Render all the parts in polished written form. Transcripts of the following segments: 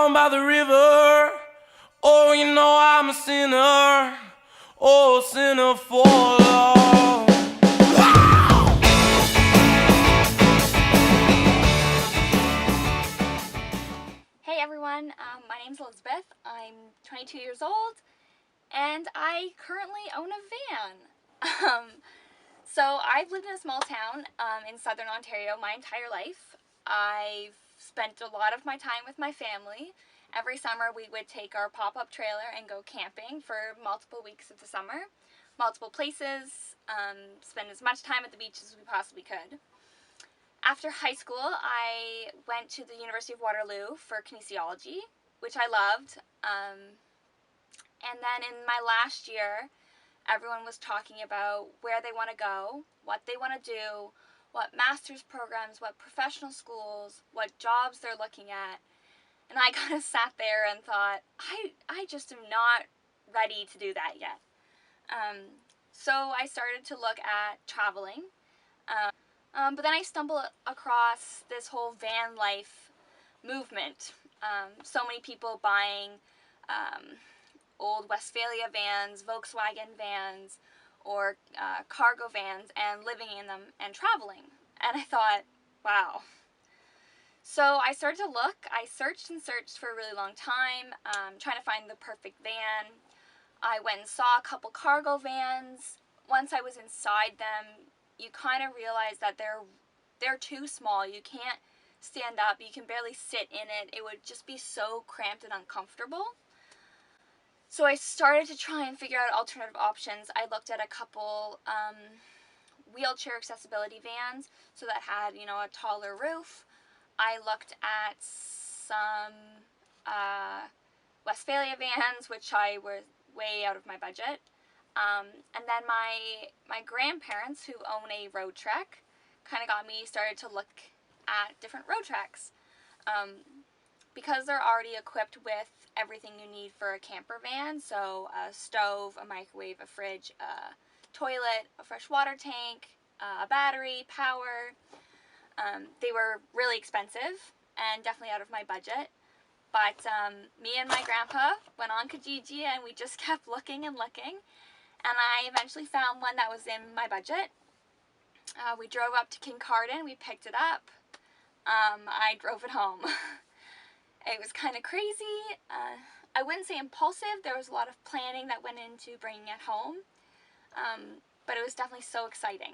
down by the river. Oh, you know I'm a sinner. Oh, sinner for love. Hey everyone, my name's Elizabeth. I'm 22 years old and I currently own a van. So I've lived in a small town in southern Ontario my entire life. I've spent a lot of my time with my family. Every summer we would take our pop-up trailer and go camping for multiple weeks of the summer, multiple places, spend as much time at the beach as we possibly could. After high school, I went to the University of Waterloo for kinesiology, which I loved. And then in my last year, everyone was talking about where they want to go, what they want to do, what master's programs, what professional schools, what jobs they're looking at. And I kind of sat there and thought, I just am not ready to do that yet. So I started to look at traveling. But then I stumbled across this whole van life movement. So many people buying old Westphalia vans, Volkswagen vans, or cargo vans and living in them and traveling. And I thought, wow. So I started to look. I searched and searched for a really long time, trying to find the perfect van. I went and saw a couple cargo vans. Once I was inside them, you kind of realize that they're too small. You can't stand up. You can barely sit in it. It would just be so cramped and uncomfortable. So I started to try and figure out alternative options. I looked at a couple wheelchair accessibility vans, so that had, a taller roof. I looked at some Westphalia vans, which I was way out of my budget. And then my grandparents, who own a road trek, kind of got me started to look at different road treks. Because they're already equipped with everything you need for a camper van, so a stove, a microwave, a fridge, a toilet, a fresh water tank, a battery, power. They were really expensive and definitely out of my budget. But me and my grandpa went on Kijiji and we just kept looking and looking. And I eventually found one that was in my budget. We drove up to Kincardine, we picked it up. I drove it home. It was kind of crazy. I wouldn't say impulsive. There was a lot of planning that went into bringing it home. But it was definitely so exciting.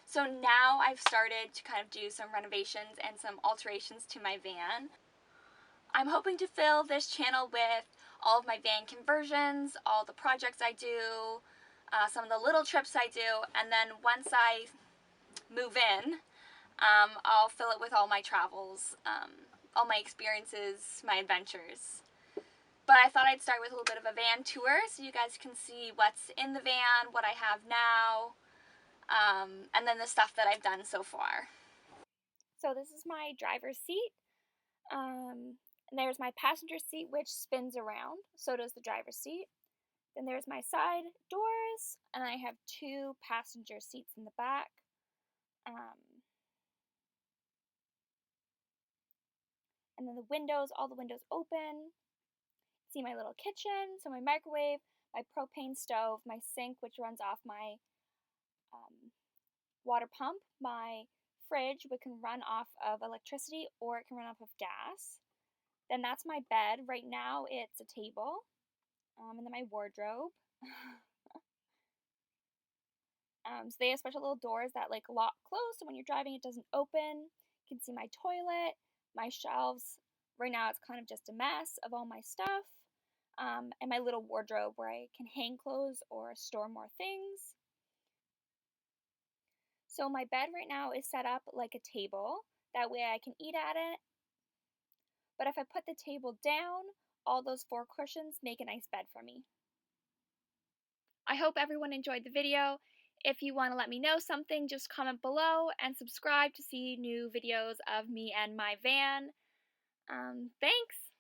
So now I've started to kind of do some renovations and some alterations to my van. I'm hoping to fill this channel with all of my van conversions, all the projects I do, some of the little trips I do, and then once I move in, I'll fill it with all my travels, all my experiences, my adventures. But I thought I'd start with a little bit of a van tour so you guys can see what's in the van, what I have now, and then the stuff that I've done so far. So this is my driver's seat. And there's my passenger seat, which spins around. So does the driver's seat. Then there's my side doors, and I have two passenger seats in the back. And then the windows, all the windows open. See my little kitchen, so my microwave, my propane stove, my sink, which runs off my water pump, my fridge, which can run off of electricity or it can run off of gas. Then that's my bed. Right now it's a table. And then my wardrobe. So they have special little doors that lock closed, so when you're driving it doesn't open. You can see my toilet, my shelves. Right now it's kind of just a mess of all my stuff. And my little wardrobe where I can hang clothes or store more things. So my bed right now is set up like a table. That way I can eat at it. But if I put the table down, all those 4 cushions make a nice bed for me. I hope everyone enjoyed the video. If you want to let me know something, just comment below and subscribe to see new videos of me and my van. Thanks!